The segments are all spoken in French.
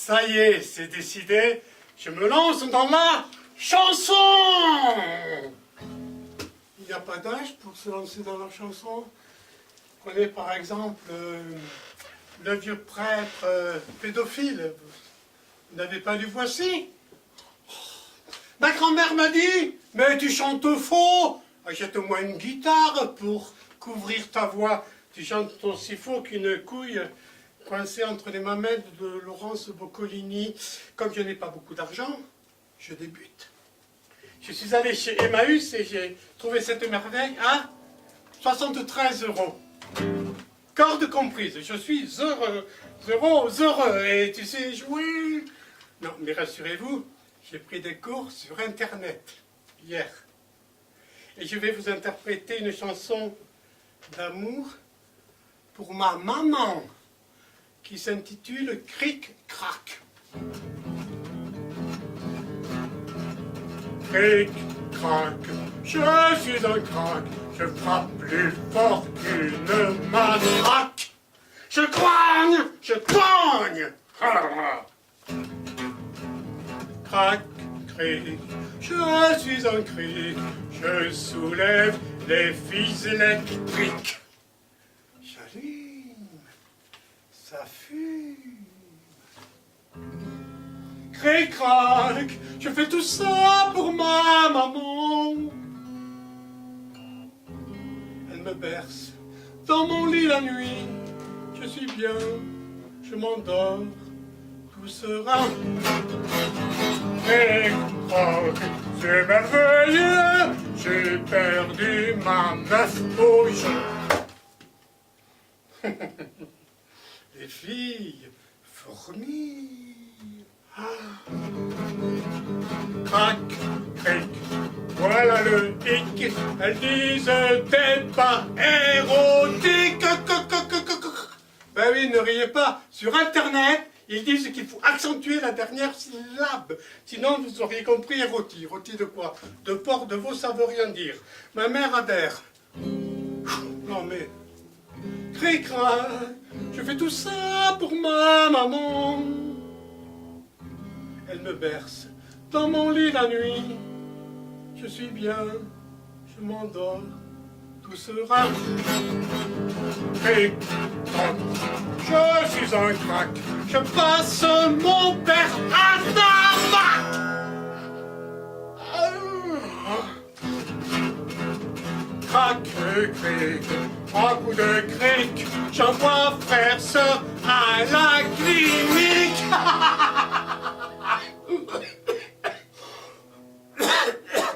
Ça y est, c'est décidé, je me lance dans la chanson. Il n'y a pas d'âge pour se lancer dans la chanson. Prenez par exemple le vieux prêtre pédophile. Vous n'avez pas lu Voici? Ma grand-mère m'a dit, mais tu chantes faux. Achète-moi une guitare pour couvrir ta voix. Tu chantes aussi faux qu'une couille coincée entre les mamelles de Laurence Boccolini. Comme je n'ai pas beaucoup d'argent, je débute. Je suis allé chez Emmaüs et j'ai trouvé cette merveille à 73 €. Corde comprise, je suis heureux. Et tu sais jouer? Non, mais rassurez-vous, j'ai pris des cours sur Internet hier. Et je vais vous interpréter une chanson d'amour pour ma maman qui s'intitule Cric Crac. Cric Crac, je suis un crack, je frappe plus fort qu'une matraque. Je cogne. Crac, cric, je suis un cric, je soulève les fils électriques. J'allume, ça fume. Cric, crac, je fais tout ça pour ma maman. Elle me berce dans mon lit la nuit. Je suis bien, je m'endors, tout sera. Cric, crac, c'est merveilleux, j'ai perdu ma meuf au jeu. Les filles fourmillent. Crac, cric, voilà le hic. Elles disent t'es pas érotique. Ben oui, ne riez pas. Sur Internet, ils disent qu'il faut accentuer la dernière syllabe. Sinon, vous auriez compris rôti. Rôti de quoi? De porc, de veau, ça veut rien dire. Ma mère adhère. Non mais... Cric, crac, je fais tout ça pour ma maman. Elle me berce dans mon lit la nuit. Je suis bien, je m'endors, tout sera. Cric, crac, je suis un crack, je passe mon père à tabac. Crac, cric, un coup de cric, j'envoie faire ça à la clinique.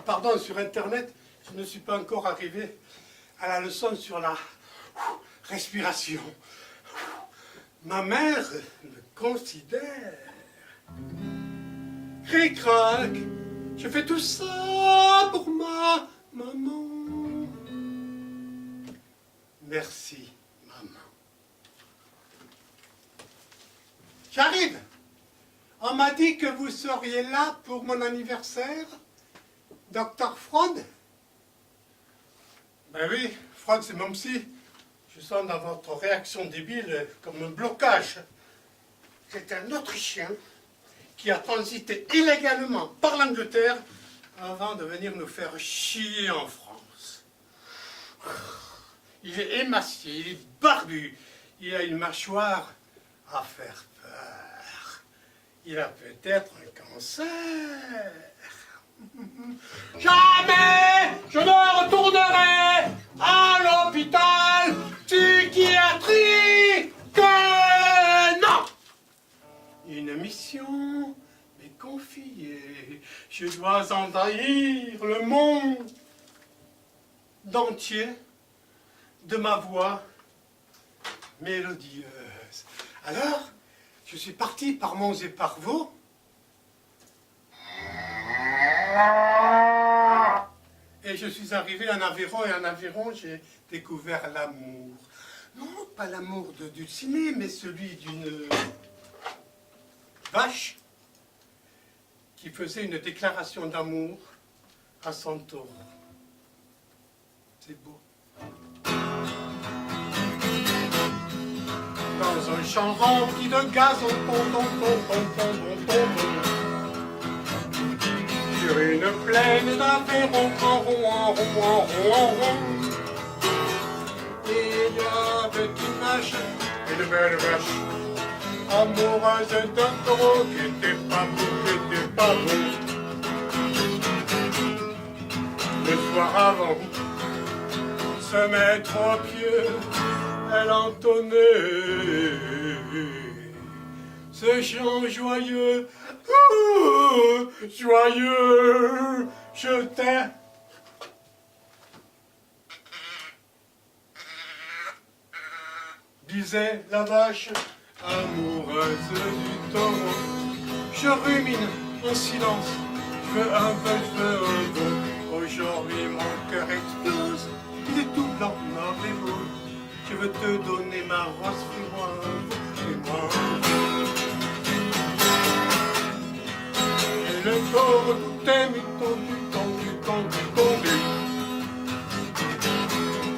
Pardon, sur Internet, je ne suis pas encore arrivé à la leçon sur la respiration. Ma mère me considère. Cric-crac, je fais tout ça pour ma maman. Merci, maman. J'arrive. On m'a dit que vous seriez là pour mon anniversaire. Docteur Freud? Ben oui, Freud c'est mon psy. Je sens dans votre réaction débile comme un blocage. C'est un Autrichien qui a transité illégalement par l'Angleterre avant de venir nous faire chier en France. Il est émacié, il est barbu, il a une mâchoire à faire peur. Il a peut-être un cancer. Jamais je ne retournerai à l'hôpital psychiatrique. Non. Une mission m'est confiée. Je dois envahir le monde entier de ma voix mélodieuse. Alors, je suis parti par monts et par vaux. Et je suis arrivé en Aveyron, et en Aveyron, j'ai découvert l'amour. Non, pas l'amour de Dulcinée, mais celui d'une vache qui faisait une déclaration d'amour à son taureau. C'est beau. dans un champ rempli de gazon, sur une plaine d'Aveyron, en rond, en rond, en rond, en rond. Il y avait une vache, une belle vache, amoureuse d'un taureau qui était pas beau, qui était pas beau. Le soir avant se mettre au pied, elle entonnait ce chant joyeux, joyeux, je t'aime. Disait la vache, amoureuse du taureau. Je rumine en silence, je veux un peu, je veux un beau. Aujourd'hui mon cœur explose, il est tout blanc, noir et beau. Je veux te donner ma rose, fais-moi un beau, fais-moi un beau. Et le taureau tout ému, tendu, tendu, tendu, tendu.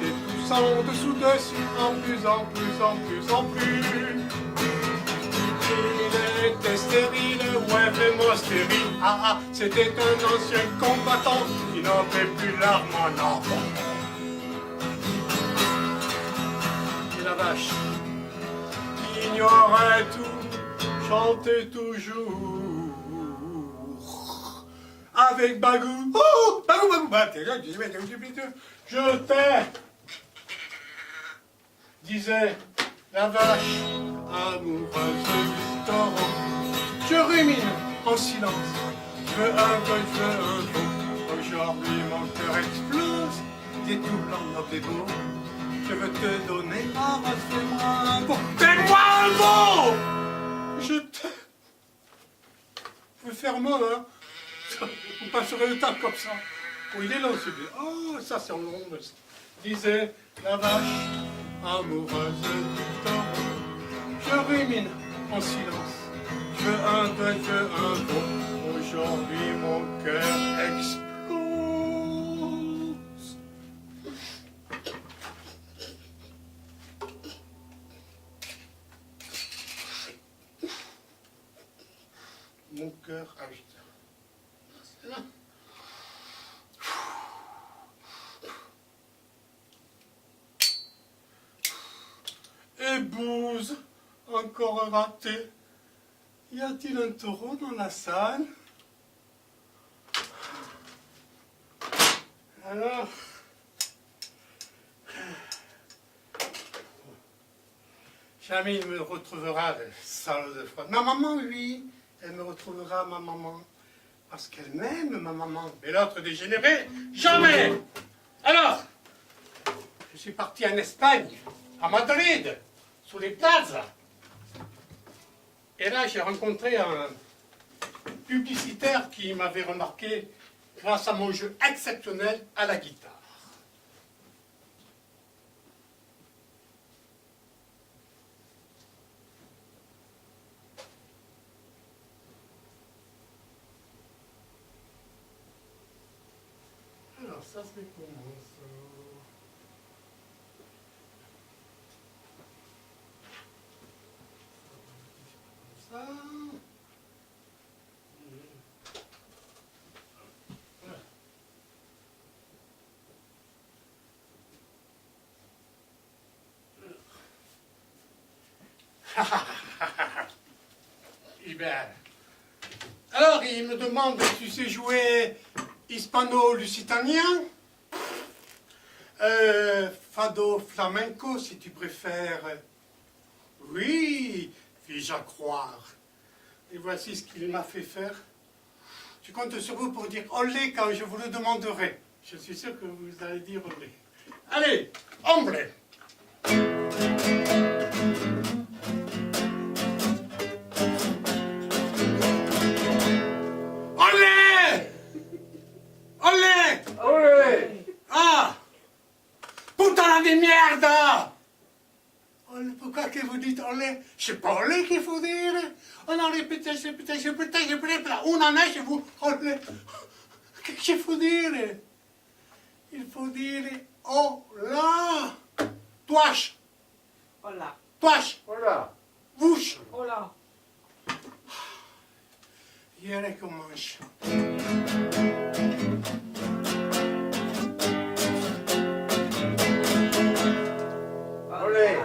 Et toussant dessous, dessus, en plus, en plus, en plus, en plus. Il était stérile, ouais, vraiment stérile. Ah ah, c'était un ancien combattant qui n'en fait plus l'arme en enfant. Et la vache, qui ignorait tout, chantait toujours. Avec Bagou, oh, Bagou, Bagou, je t'aime, disait la vache, amoureuse du taureau. Je rumine en silence, je veux un peu, je veux un beau. Aujourd'hui mon cœur explose, il est tout blanc, noble et beau. Je veux te donner ma rose, fais-moi un beau. Fais-moi un beau. Je t'aime. Faut faire mot, hein. Vous passerez le temps comme ça. Oh, il est long celui-là. Oh, ça c'est en long. Disait la vache, amoureuse du taureau. Je rumine en silence. Je veux un peu, je veux un beau. Aujourd'hui mon cœur explose. Mon cœur agite. C'est là. Et bouse, encore raté. Y a-t-il un taureau dans la salle? Alors, jamais il me retrouvera, le salaud de froid. Ma maman, oui, elle me retrouvera, ma maman. Parce qu'elle m'aime, ma maman. Mais l'autre dégénéré, jamais. Alors, je suis parti en Espagne, à Madrid, sous les plazas. Et là, j'ai rencontré un publicitaire qui m'avait remarqué grâce à mon jeu exceptionnel à la guitare. Alors, ça c'est comment ça? Ça. Alors, il me demande si tu sais jouer hispano-lusitanien, fado flamenco si tu préfères. Oui, puis-je à croire. Et voici ce qu'il m'a fait faire. Je compte sur vous pour dire olé quand je vous le demanderai. Je suis sûr que vous allez dire olé. Allez, hombre! Olé! Olé! Olé! Ah! Putain de merde! Olé, pourquoi que vous dites olé? C'est pas olé qu'il faut dire. Oh non, répétez, on en est chez vous. Olé. Qu'est-ce qu'il faut dire? Il faut dire oh là! Toache! Hola. Toche, Voilà. bouche. Oh là. Et elle commence. Olé.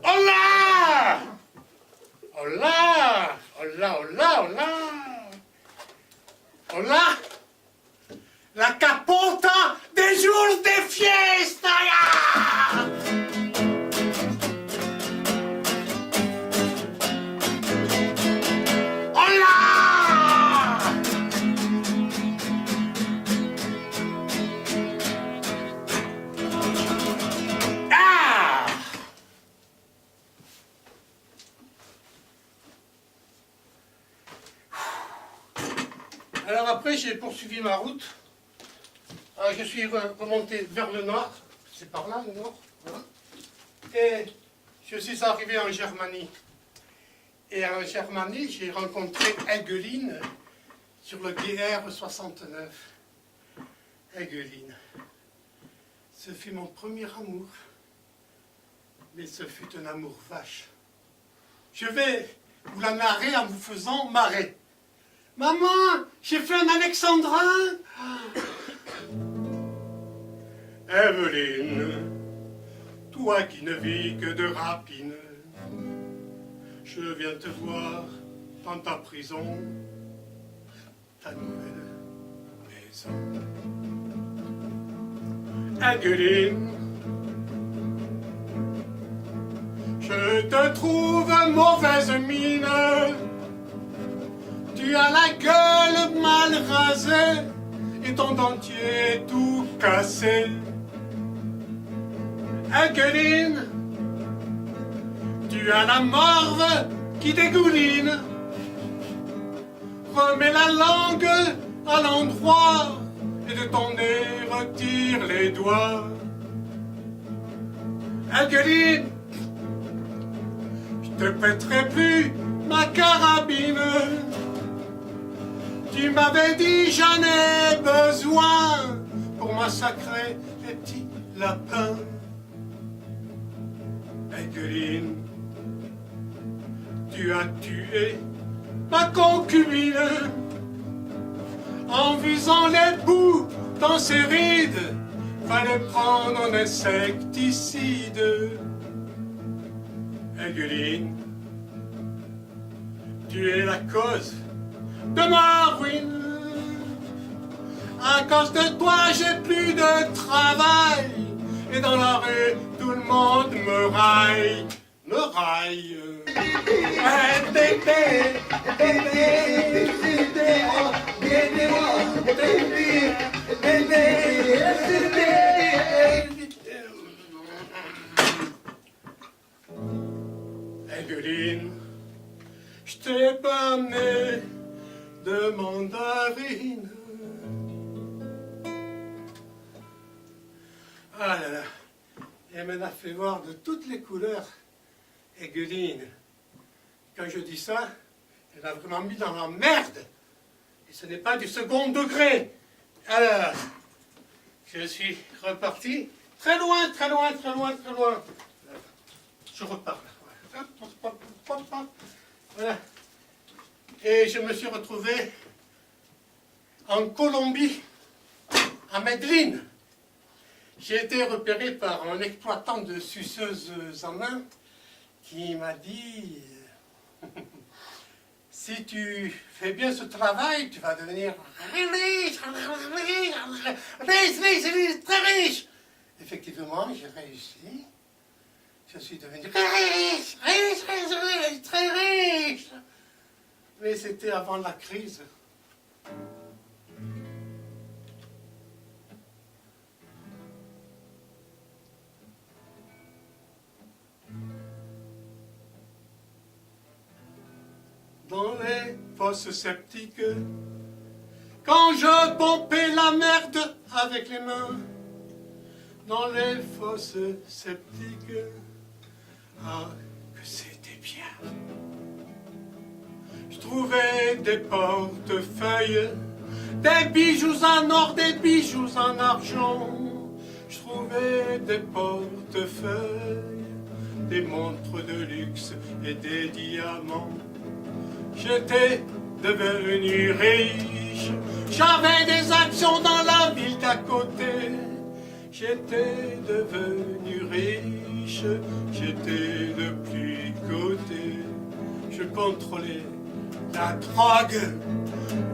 Hola! Hola! Hola, hola, hola! Hola! La capota des jours de fiesta! Ya! Hola! Ah! Alors après, j'ai poursuivi ma route. Alors, je suis remonté vers le nord. C'est par là, le nord. Voilà. Et je suis arrivé en Germanie. Et en Germanie, j'ai rencontré Eggeline sur le GR 69. Eggeline. Ce fut mon premier amour. Mais ce fut un amour vache. Je vais vous la narrer en vous faisant marrer. Maman, j'ai fait un alexandrin. Evelyne, toi qui ne vis que de rapines, je viens te voir dans ta prison, ta nouvelle maison. Evelyne, je te trouve mauvaise mine. Tu as la gueule mal rasée et ton dentier tout cassé. Eggeline, tu as la morve qui dégouline. Remets la langue à l'endroit et de ton nez retire les doigts. Eggeline, je te prêterai plus ma carabine. Tu m'avais dit j'en ai besoin pour massacrer les petits lapins. Eggeline, tu as tué ma concubine en visant les bouts dans ses rides. Fallait prendre un insecticide. Eggeline, tu es la cause de ma ruine. À cause de toi, j'ai plus de travail. Et dans la rue, tout le monde me raille. Me raille. Eh, bébé, bébé, bébé, oh, bébé, oh, bébé, bébé, bébé. Eggeline, je t'ai pas amené de mandarine. Ah là là, elle m'en a fait voir de toutes les couleurs, Eggeline. Quand je dis ça, elle a vraiment mis dans la merde. Et ce n'est pas du second degré. Alors, je suis reparti très loin, très loin, très loin, très loin. Je repars là. Voilà. Et je me suis retrouvé en Colombie, à Medellín. J'ai été repéré par un exploitant de suceuses en main qui m'a dit si tu fais bien ce travail, tu vas devenir riche, très riche. Effectivement, j'ai réussi. Je suis devenu riche, très riche. Mais c'était avant la crise. Dans les fosses septiques, quand je pompais la merde avec les mains, dans les fosses septiques, ah, que c'était bien. Je trouvais des portefeuilles, des bijoux en or, des bijoux en argent. Je trouvais des portefeuilles, des montres de luxe et des diamants. J'étais devenu riche, j'avais des actions dans la ville d'à côté. J'étais devenu riche, j'étais de plus côté. Je contrôlais la drogue,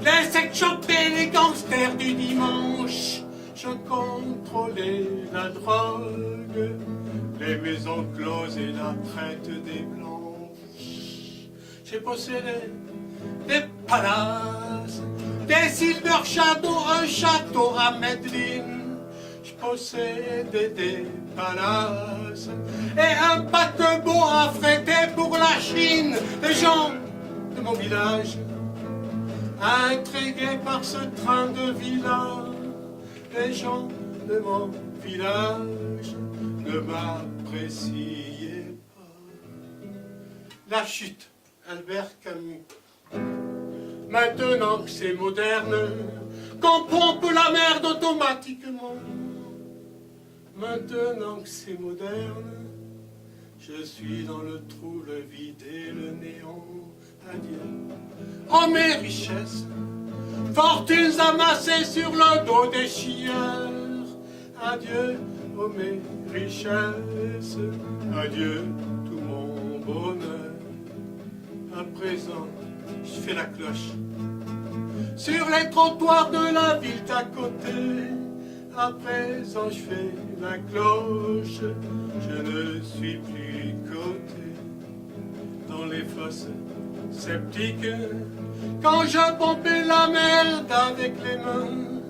les sex shops et les gangsters du dimanche. Je contrôlais la drogue, les maisons closes et la traite des blanches. J'ai possédé des palaces, des silver shadows, un château à Medellin. Je possédais des palaces et un paquebot affrété pour la Chine. Les gens de mon village, intrigués par ce train de village, les gens de mon village ne m'appréciaient pas. La chute, Albert Camus. Maintenant que c'est moderne, qu'on pompe la merde automatiquement. Maintenant que c'est moderne, je suis dans le trou, le vide et le néant. Adieu. Oh mes richesses, fortunes amassées sur le dos des chiens. Adieu, oh mes richesses, adieu tout mon bonheur. À présent, je fais la cloche sur les trottoirs de la ville d'à côté. À présent, je fais la cloche, je ne suis plus coté dans les fosses sceptiques. Quand je pompais la merde avec les mains,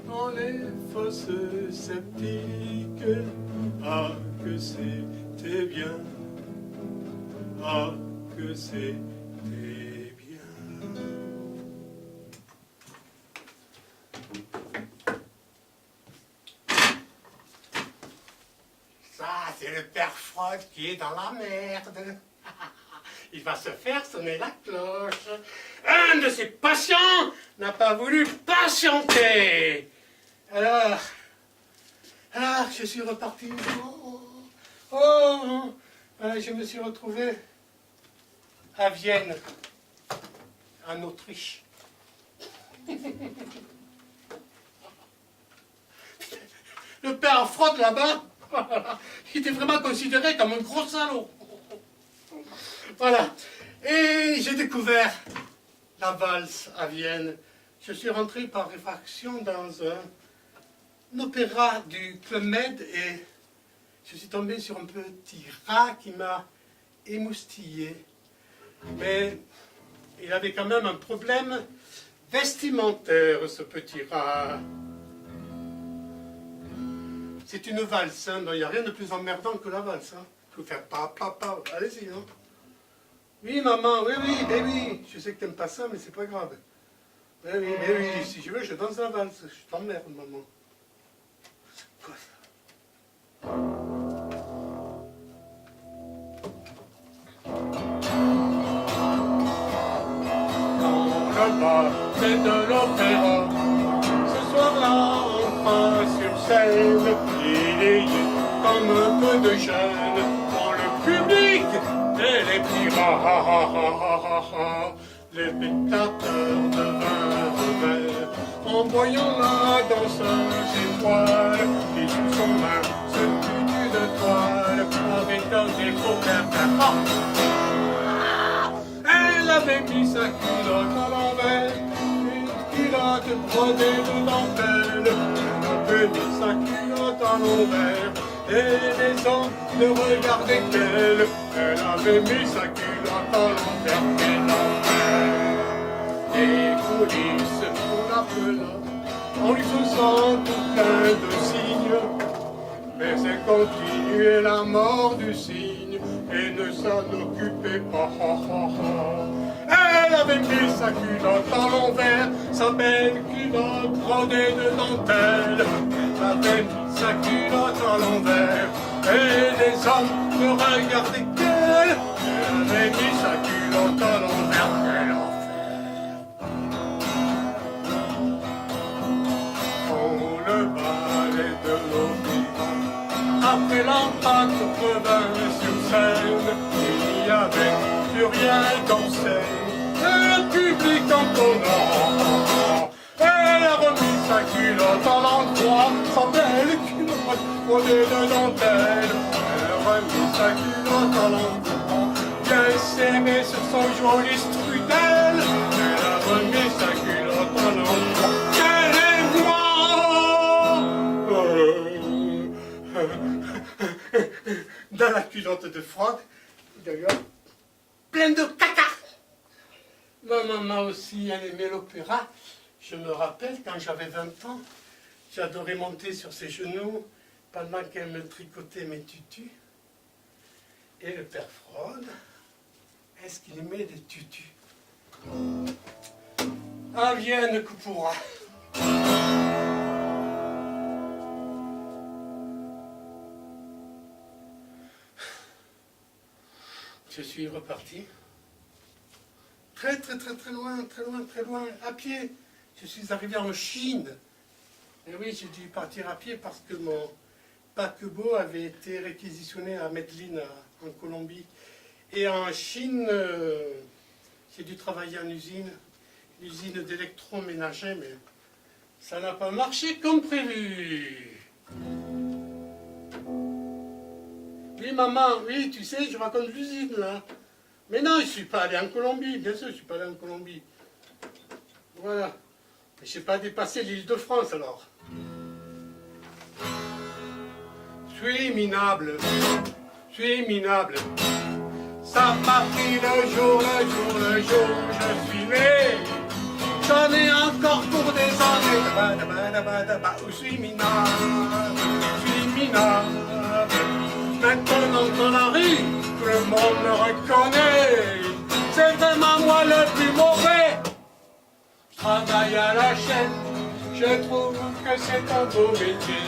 dans les fosses sceptiques. Ah, que c'était bien, ah, que c'était bien. Ça, c'est le père Freud qui est dans la merde. Il va se faire sonner la cloche. Un de ses patients n'a pas voulu patienter. Alors, je suis reparti. Je me suis retrouvé à Vienne, en Autriche. Le père Freud là-bas, il était vraiment considéré comme un gros salaud. Voilà. Et j'ai découvert la valse à Vienne. Je suis rentré par réfraction dans un opéra du Club Med et je suis tombé sur un petit rat qui m'a émoustillé. Mais il avait quand même un problème vestimentaire, ce petit rat. C'est une valse, hein, il n'y a rien de plus emmerdant que la valse. Hein. Il faut faire pa, allez-y. Hein. Oui, maman, oui, je sais que t'aimes pas ça, mais c'est pas grave. Oui, si je veux, je danse la valse. Je t'emmerde, maman. C'est quoi ça? Dans le bas, c'est de l'opéra. Ce soir-là, on passe sur scène. Il y a comme un peu de jeunes dans le public. Et les petits les spectateurs devinrent verts en voyant la danseuse étoile qui sous son main se tue de toile avec un défaut perfect. Elle avait mis sa culotte à l'envers, une culotte brodée de dentelle. Elle avait mis sa culotte à l'envers et les hommes ne regardaient qu'elle. Elle avait mis sa culotte à l'envers, quel enfer. Les coulisses, on l'appela, en lui faisant tout plein de signes. Mais elle continuait la mort du cygne et ne s'en occupait pas. Elle avait mis sa culotte à l'envers, sa belle culotte brodée de dentelle. Elle avait mis sa culotte à l'envers et les hommes ne regardaient qu'elle. Elle avait mis sa culotte à l'envers, quel enfer. Oh, le balai de l'opéra, après l'impact revint sur scène, il n'y avait plus rien d'enseigne. Le public entonnant, elle a remis sa culotte à l'endroit, sa belle culotte brodée de dentelle. Elle a remis sa culotte à l'endroit, bien serrée sur son joli strudel. Elle a remis sa culotte à l'endroit, elle est moi. Dans la culotte de Frog, d'ailleurs, pleine de caca. Ma maman aussi, elle aimait l'opéra. Je me rappelle, quand j'avais 20 ans, j'adorais monter sur ses genoux pendant qu'elle me tricotait mes tutus. Et le père Frog, est-ce qu'il aimait des tutus? Ah, vienne que pourra. Je suis reparti. Très loin, à pied. Je suis arrivé en Chine. Et oui, j'ai dû partir à pied parce que mon paquebot avait été réquisitionné à Medellín, en Colombie. Et en Chine, j'ai dû travailler en usine d'électroménager, mais ça n'a pas marché comme prévu. Oui, maman, oui, tu sais, je raconte l'usine, là. Mais non, je ne suis pas allé en Colombie, bien sûr, je ne suis pas allé en Colombie. Voilà. Je n'ai pas dépassé l'île de France, alors. Je suis minable. Ça m'a pris le jour, je suis né. J'en ai encore pour des années. Je suis minable. Maintenant dans la rue, tout le monde me reconnaît. C'est vraiment moi le plus mauvais. Je travaille à la chaîne, je trouve que c'est un beau métier.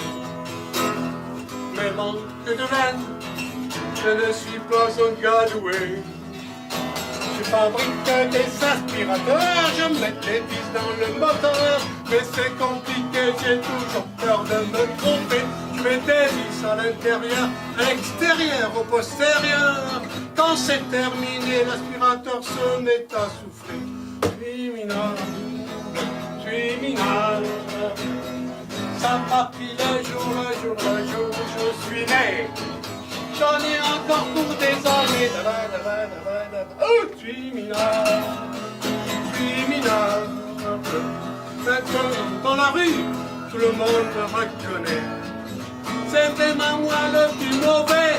Mais manque de veine, je ne suis pas un gars doué. Je fabrique des aspirateurs, je mets des vis dans le moteur. Mais c'est compliqué, j'ai toujours peur de me tromper. Je mets des vis à l'intérieur, à l'extérieur, au postérieur. Quand c'est terminé, l'aspirateur se met à souffler. Je suis minable. Ça m'a pris le jour, je suis né. J'en ai encore pour des années. Oh, je suis minable. Maintenant, dans la rue, tout le monde me reconnaît. C'est vraiment moi le plus mauvais.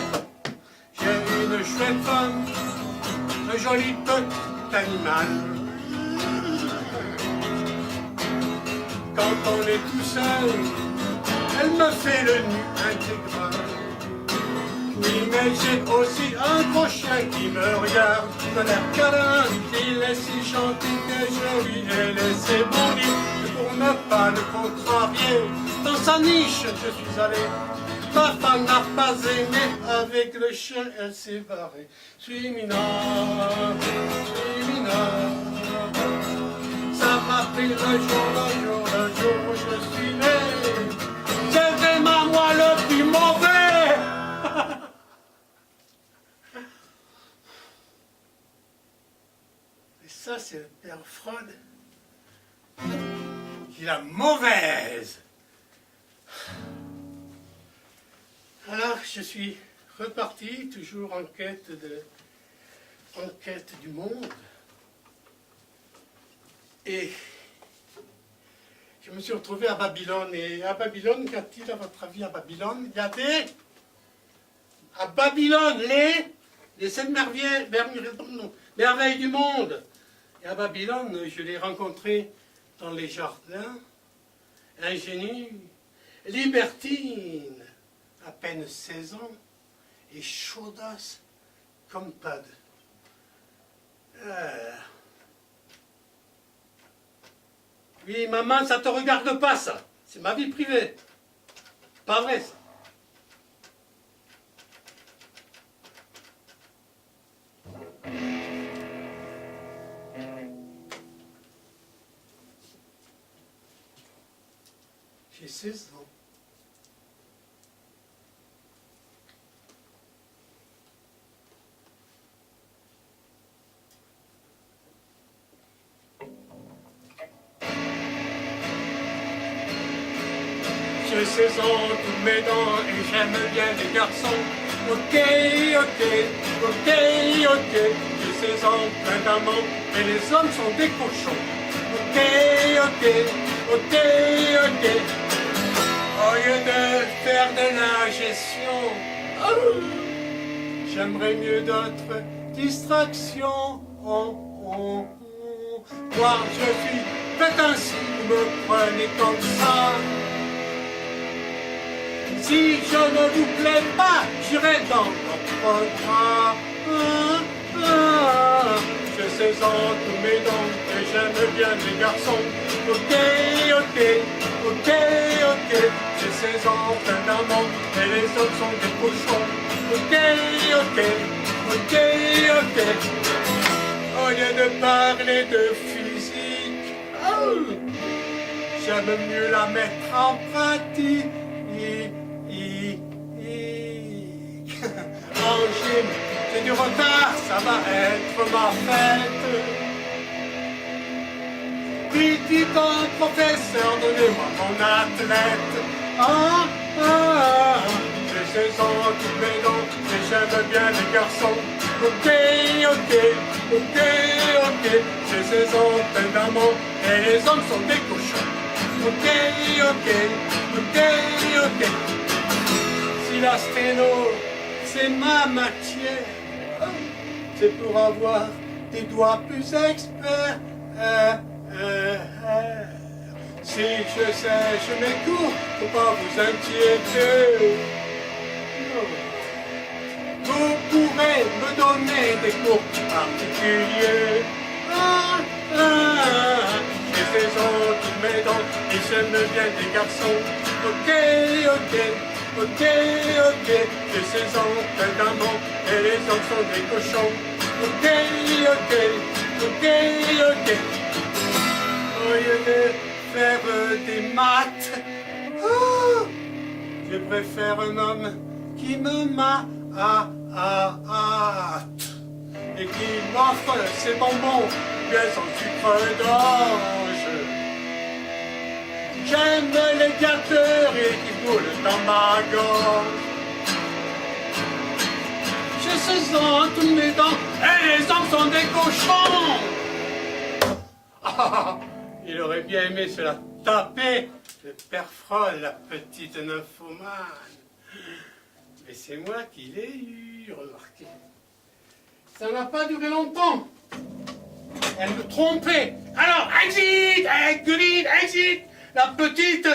J'ai une chouette femme, un joli petit animal. Quand on est tout seul, elle me fait le nu intégral. Oui, mais j'ai aussi un gros chien qui me regarde, qui me l'air câlin. Il est si gentil que je lui ai laissé mon lit. Et pour ne pas le contrarier, dans sa niche je suis allé. Ma femme n'a pas aimé, avec le chien elle s'est barrée. Je suis minable. Ça m'a pris le jour, je suis né. C'est vraiment moi le plus mauvais. Et ça, c'est le père Freud qui est la mauvaise. Alors, je suis reparti, toujours en quête du monde. Et je me suis retrouvé à Babylone. Et à Babylone, qu'y a-t-il à votre avis à Babylone? Il y a des... À Babylone, les 7 merveilles du monde. Et à Babylone, je l'ai rencontré dans les jardins, ingénue, libertine, à peine 16 ans, et chaudasse comme pas de... Oui, maman, ça te regarde pas, ça. C'est ma vie privée. Pas vrai, ça. J'ai 16 ans. J'ai 16 ans, toutes mes dents, et j'aime bien les garçons. Ok, ok, ok, ok. J'ai 16 ans, plein d'amants, et les hommes sont des cochons. Ok, ok, ok, ok. Au lieu de faire de la gestion, j'aimerais mieux d'autres distractions. Moi, je suis fait ainsi, vous me prenez comme ça. Si je ne vous plais pas, j'irai dans votre bras. J'ai 16 ans, tous mes dents, et j'aime bien les garçons. Ok, ok, ok, ok. J'ai 16 ans, plein d'amants, et les autres sont des cochons. Ok, ok, ok, ok. Au lieu de parler de physique, j'aime mieux la mettre en pratique. En gym, j'ai du retard, ça va être ma fête. Vite, vite, professeur, donnez-moi mon athlète. J'ai 16 ans, toutes mes dents, et j'aime bien les garçons. Ok, ok, ok, ok. J'ai 16 ans, plein d'amants, et les hommes sont des cochons. Ok, ok, ok, ok. Si la sténo, c'est ma matière, c'est pour avoir des doigts plus experts. Si je sèche mes cours, faut pas vous inquiéter. Vous pourrez me donner des cours particuliers. J'ai 16 ans, toutes mes dents, et j'aime bien des garçons. Ok, ok, ok, ok. J'ai 16 ans, plein d'amants, et les hommes sont des cochons. Ok, ok, ok, ok. Au lieu de faire des maths, je préfère un homme qui me mate et qui m'offre ses bonbons bien sans sucre d'orge. J'aime les gâteurs et qui coulent dans ma gorge. J'ai 16 ans, tous mes dents, et les hommes sont des cochons. Il aurait bien aimé se la taper, le père Froll, la petite nymphomane. Mais c'est moi qui l'ai eu, remarquez. Ça n'a pas duré longtemps. Elle me trompait. Alors, exit, exit, exit, la petite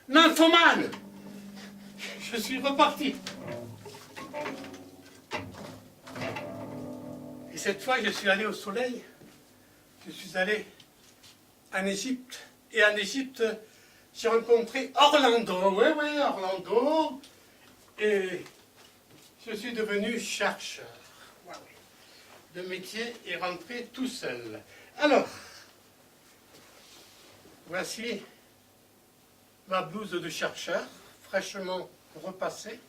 nymphomane. Je suis reparti. Et cette fois, je suis allé au soleil. Je suis allé en Égypte. Et en Égypte, j'ai rencontré Orlando. Oui, oui, Orlando. Et je suis devenu chercheur. Ouais, ouais. Le métier est rentré tout seul. Alors, voici ma blouse de chercheur, fraîchement repassée.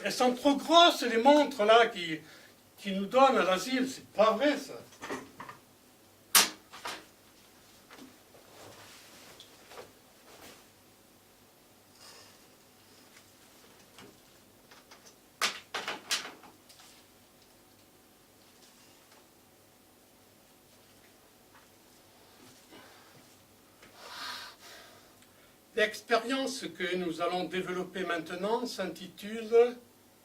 Elles sont trop grosses, les montres là qui nous donnent à l'asile. C'est pas vrai ça. L'expérience que nous allons développer maintenant s'intitule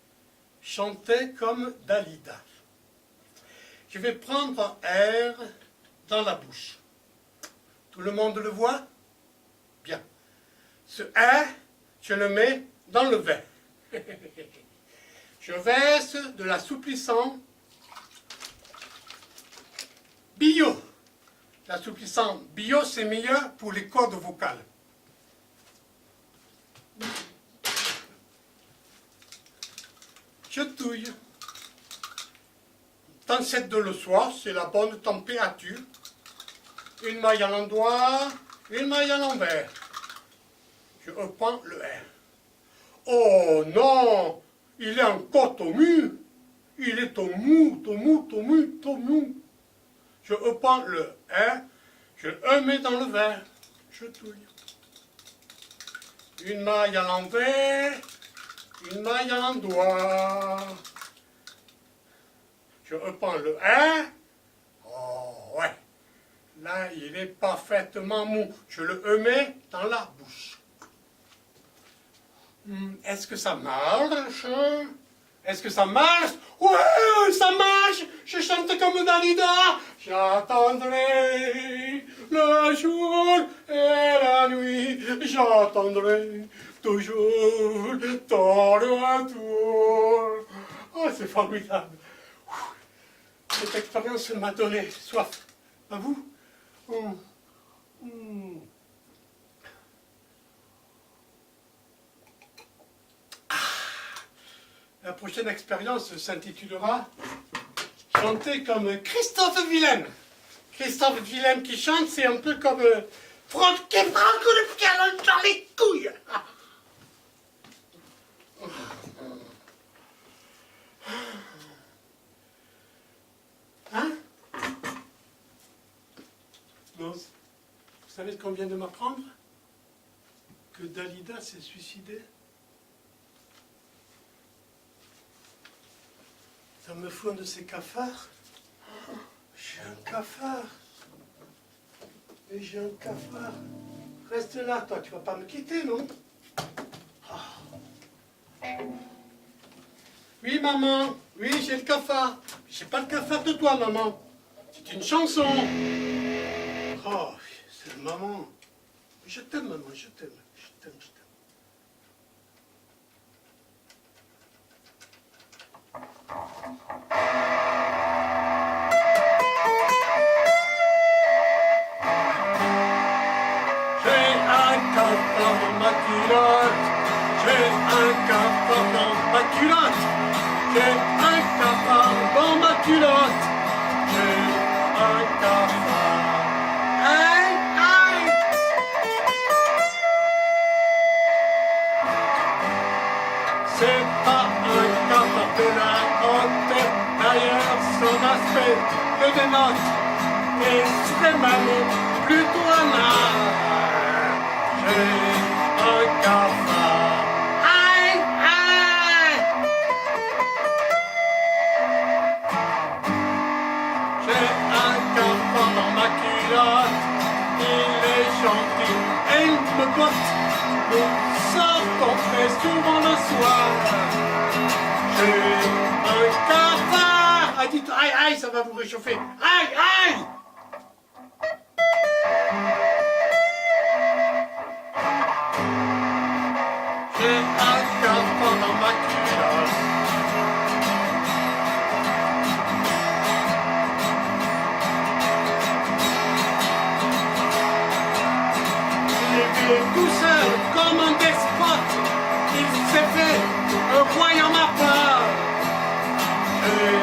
« Chanter comme Dalida ». Je vais prendre un air dans la bouche. Tout le monde le voit? Bien. Ce air, je le mets dans le verre. Je verse de l'assouplissant bio. L'assouplissant bio, c'est meilleur pour les cordes vocales. Je touille. Dans cette de le soir, c'est la bonne température. Une maille à l'endroit, une maille à l'envers. Je reprends le R. Oh non, il est encore tout mou. Il est tout mou, tout mou, tout mou, tout mou. Je reprends le R, je le mets dans le verre, je touille. Une maille à l'envers, une maille à l'endroit. Je reprends le R. Oh ouais, là il est parfaitement mou. Je le mets dans la bouche. Est-ce que ça marche? Est-ce que ça marche? Ouais, ça marche! Je chante comme Dalida. J'attendrai le jour et la nuit. J'attendrai toujours ton retour. Oh, c'est formidable. Cette expérience m'a donné soif. À vous? La prochaine expérience s'intitulera « Chanter comme Christophe Willem ». Christophe Willem qui chante, c'est un peu comme Francky Franco le piano dans les couilles. Hein? Non, vous savez ce qu'on vient de m'apprendre? Que Dalida s'est suicidée? Ça me fout un de ces cafards. J'ai un cafard. Et j'ai un cafard. Reste là, toi, tu vas pas me quitter, non? Oui, maman. Oui, j'ai le cafard. J'ai pas le cafard de toi, maman. C'est une chanson. Oh, c'est maman. Je t'aime, maman, je t'aime. Je t'aime, je t'aime. Dans ma culotte, j'ai un cafard dans ma culotte, j'ai un cafard dans ma culotte, j'ai un cafard. Aïe, aïe. C'est pas un cafard de la honte, d'ailleurs son aspect le dénote, et c'est même plutôt un art. J'ai un cafard. Aïe, aïe. J'ai un cafard dans ma culotte. Il est gentil et il me botte. Nous sortons très souvent le soir. J'ai un cafard. Ah, dites aïe, aïe, ça va vous réchauffer. Aïe, aïe. J'ai un cafard dans ma culotte. Il est tout seul comme un despote. Il s'est fait un royaume à part. J'ai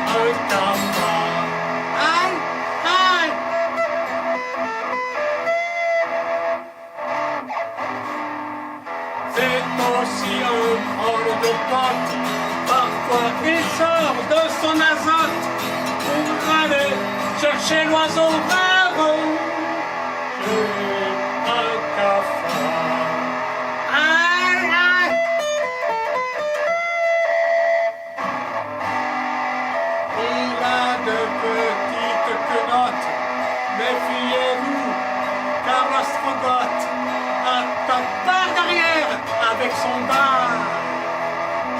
un cafard. Aïe, aïe. C'est aussi un drôle de pote. Parfois il sort de son azote pour aller chercher l'oiseau rare. J'ai un cafard. Aïe, aïe. Il a de petites quenottes. Méfiez-vous, car l'ostrogote attaque par derrière avec son bar.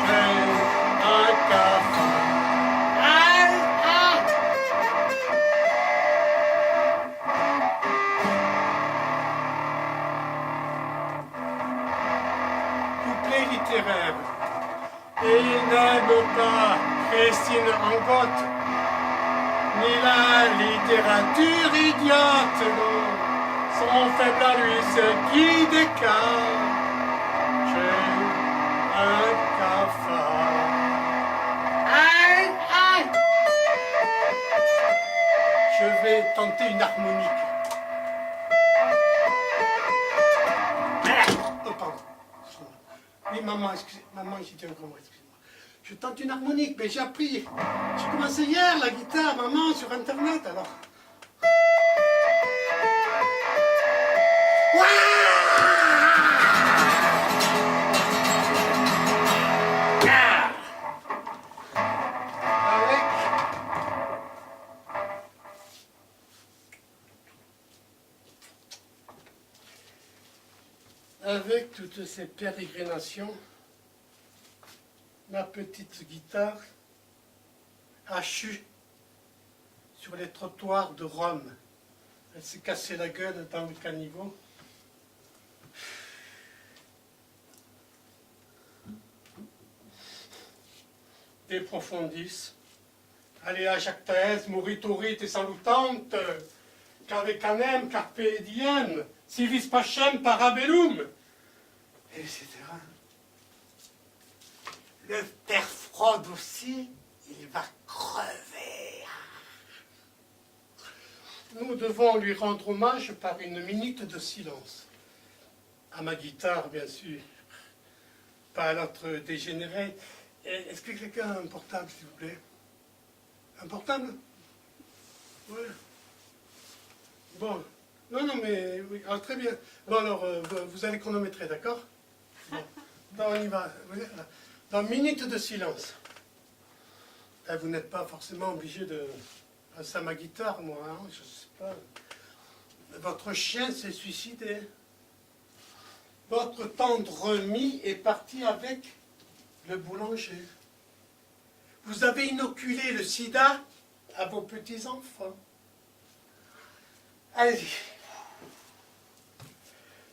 J'ai un cafard. Aïe, aïe. Couplet littéraire. Il n'aime pas Christine Angot, ni la littérature idiote, non. Son faible à lui, c'est qui décale. J'ai un cafard. Aïe, aïe. Je vais tenter une harmonique. Oh, pardon. Oui, maman, excusez, maman, j'étais encore moi, excusez-moi. je tente une harmonique, mais j'ai appris. J'ai commencé hier la guitare, maman, sur Internet, alors. Avec toutes ces pérégrinations, ma petite guitare hachue sur les trottoirs de Rome. Elle s'est cassée la gueule dans le caniveau. De profondis, alea jactaes moriturit et salutante, cave canem carpe diem, civis pacem parabellum, etc. Le père Freud aussi, il va crever. Nous devons lui rendre hommage par une minute de silence. À ma guitare, bien sûr, pas à l'autre dégénéré. Est-ce que quelqu'un a un portable, s'il vous plaît? Un portable? Oui. Bon. Non, non, mais oui. Alors, très bien. Bon, alors, vous allez chronométrer, d'accord? Bon. Ben, on y va. Dans minute de silence. Ben, vous n'êtes pas forcément obligé de passer à ma guitare, moi, hein, je sais pas. Votre chien s'est suicidé. Votre tendre mie est parti avec le boulanger. Vous avez inoculé le sida à vos petits-enfants. Allez-y.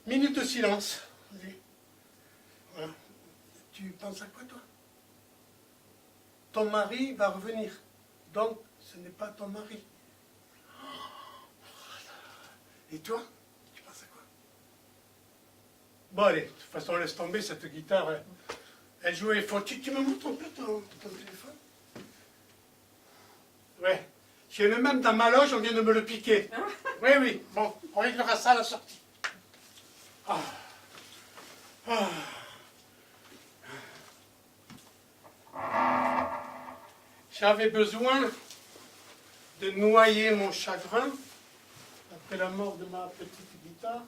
Minute de silence. Allez. Voilà. Tu penses à quoi, toi? Ton mari va revenir. Donc, ce n'est pas ton mari. Et toi? Tu penses à quoi? Bon, allez, de toute façon, laisse tomber cette guitare. Elle jouait fort. Tu me montres un peu ton téléphone? Ouais. J'ai le même dans ma loge, on vient de me le piquer. Oui, oui. Bon, on réglera ça à la sortie. Ah. Ah. J'avais besoin de noyer mon chagrin après la mort de ma petite guitare,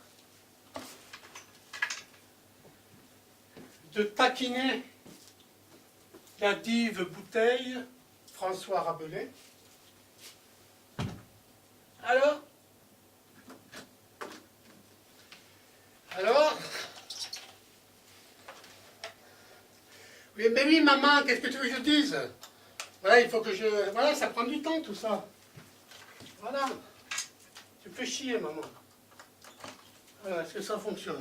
de taquiner la dive bouteille François Rabelais. Alors, oui, mais oui, maman, qu'est-ce que tu veux que je dise? Voilà, il faut que je... Voilà, ça prend du temps, tout ça. Voilà. Tu me fais chier, maman. Voilà, est-ce que ça fonctionne?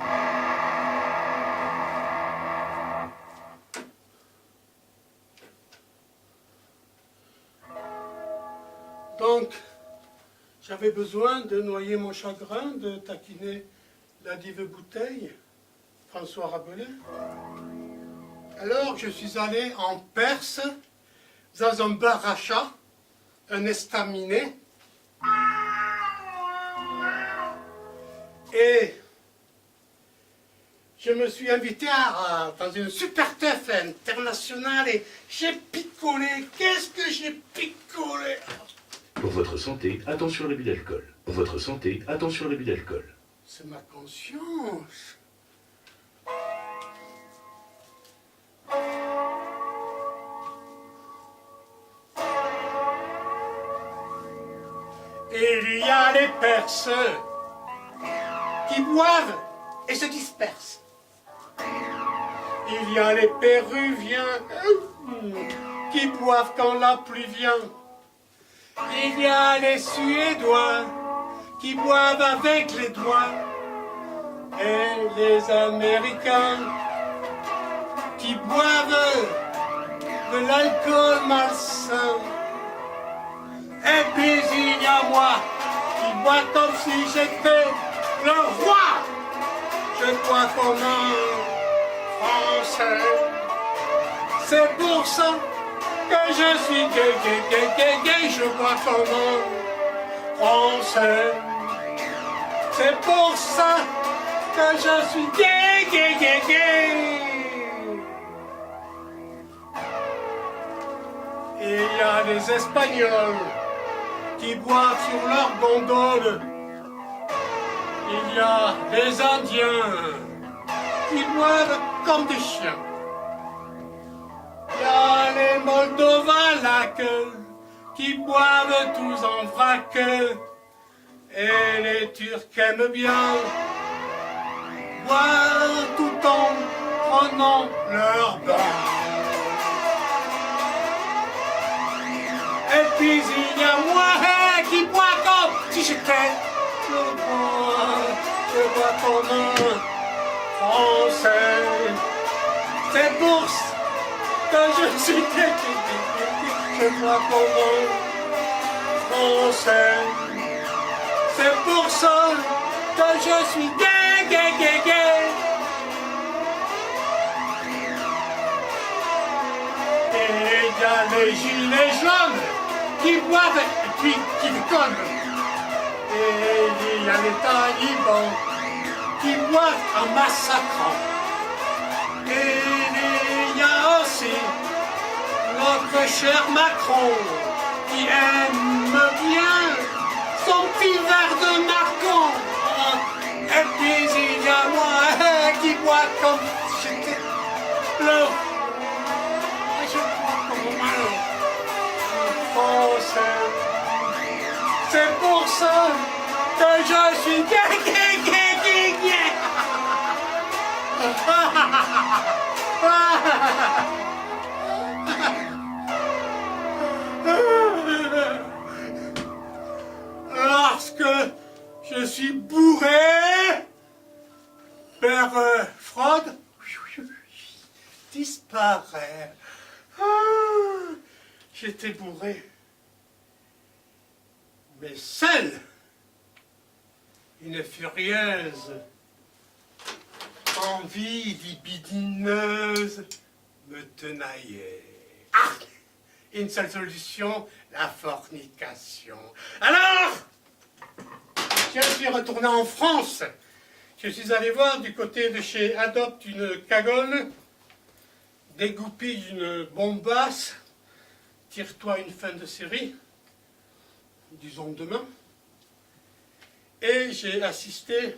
Donc, j'avais besoin de noyer mon chagrin, de taquiner la dive bouteille, François Rabelais. Alors, je suis allé en Perse, dans un bar rachat, un estaminet, et je me suis invité dans une super teuf internationale et j'ai picolé. Qu'est-ce que j'ai picolé? Pour votre santé, attention à l'abus d'alcool. Pour votre santé, attention à l'abus d'alcool. C'est ma conscience. Il y a les Perses qui boivent et se dispersent. Il y a les Péruviens qui boivent quand la pluie vient. Il y a les Suédois qui boivent avec les doigts. Et les Américains qui boivent de l'alcool malsain. Et puis il y a moi qui bois comme si j'étais le roi. Je bois comme un Français. C'est pour ça que je suis gay, gay, gay, gay, gay. Je bois comme un Français. C'est pour ça que je suis gay, gay, gay, gay. des Espagnols qui boivent sur leur gondole. Il y a des Indiens qui boivent comme des chiens. Il y a les Moldovalaques qui boivent tous en vrac. Et les Turcs aiment bien boire tout en prenant leur bain. Et puis il y a moi qui bois comme si j'étais je bois comme un Français. C'est pour ça que je suis je bois comme un Français. C'est pour ça que je suis gay, gay, gay, gay. Et il y a les gilets jaunes qui boivent et puis qui déconnent. Et il y a les talibans qui boivent en massacrant. Et il y a aussi notre cher Macron qui aime bien son petit verre de Macron. Et puis il y a moi qui bois comme si j'étais le... Je bois comme un Français. C'est pour ça que je suis gay, gay, gay, gay, gay. Lorsque je suis bourré, Père Freud disparaît. J'étais bourré, mais seule, une furieuse, envie libidineuse me tenaillait. Ah! Une seule solution, la fornication. Alors, je suis retourné en France. Je suis allé voir du côté de chez Adopte une cagole, dégoupille d'une bombasse, tire-toi une fin de série, disons demain. Et j'ai assisté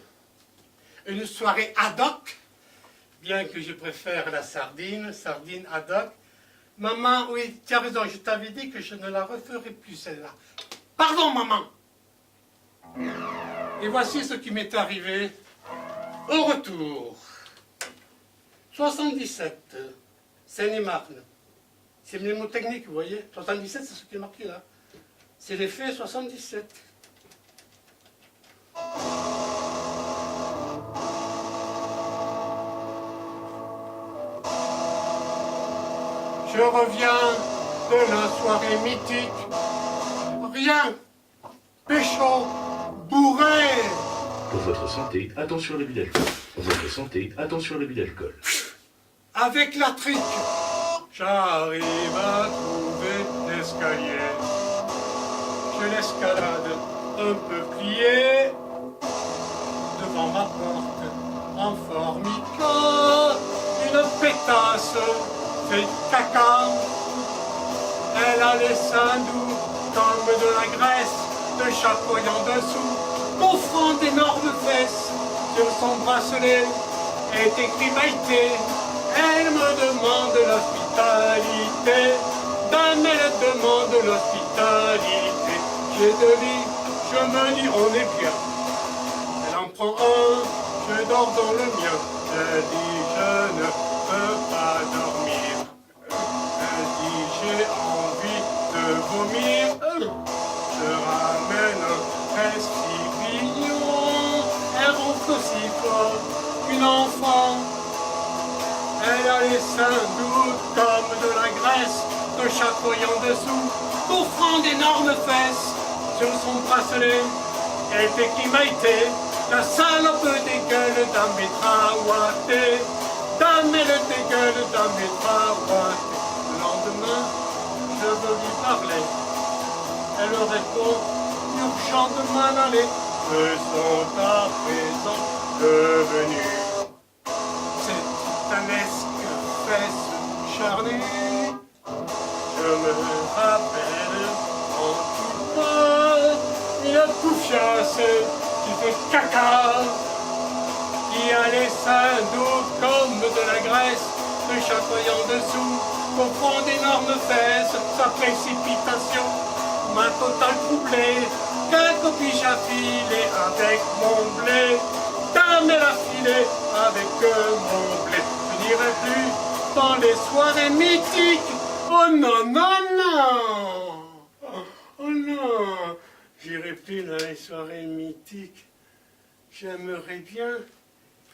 à une soirée ad hoc, bien que je préfère la sardine ad hoc. Maman, oui, tu as raison, je t'avais dit que je ne la referai plus celle-là. Pardon, maman. Et voici ce qui m'est arrivé au retour. 77, Seine-et-Marne. C'est mnémotechnique, vous voyez. 77, c'est ce qui est marqué là. C'est l'effet 77. Je reviens de la soirée mythique. Rien. Pécho. Bourré. Pour votre santé, attention à l'abus d'alcool. Pour votre santé, attention à l'abus d'alcool. Avec la trique, j'arrive à trouver l'escalier. Je l'escalade un peu plié devant ma porte en formica. Une pétasse fait caca. Elle a les seins doux comme de la graisse, de chapoyant dessous, offrant d'énormes fesses. Sur son bracelet est écrit Maïté. Elle me demande l'hospitalité. Dame, elle demande l'hospitalité. J'ai deux lits, je me dis on est bien. Elle en prend un, je dors dans le mien. Je dis je ne peux pas dormir. Elle dit j'ai envie de vomir. Je ramène un estivillon. Elle ronfle aussi fort qu'une enfant. Elle a les seins doux comme de la graisse, de chapoyant dessous, offrant d'énormes fesses. Sur son bracelet est écrit Maïté, la salope dégueule dans mes traouatés. Dame, elle dégueule dans mes traouatés. Le lendemain, je veux lui parler. Elle répond, urgent de m'en aller. Me sont à présent devenus ces titanesques fesses charnues. Je me rappelle qui fait caca, qui a les seins doux comme de la graisse, le chatoyant dessous, comprend d'énormes fesses, sa précipitation m'a total troublé, qu'un copiche à filer avec mon blé, ta mère a filé avec mon blé, je n'irai plus dans les soirées mythiques, oh non, non, non, oh non, j'irai plus dans les soirées mythiques, j'aimerais bien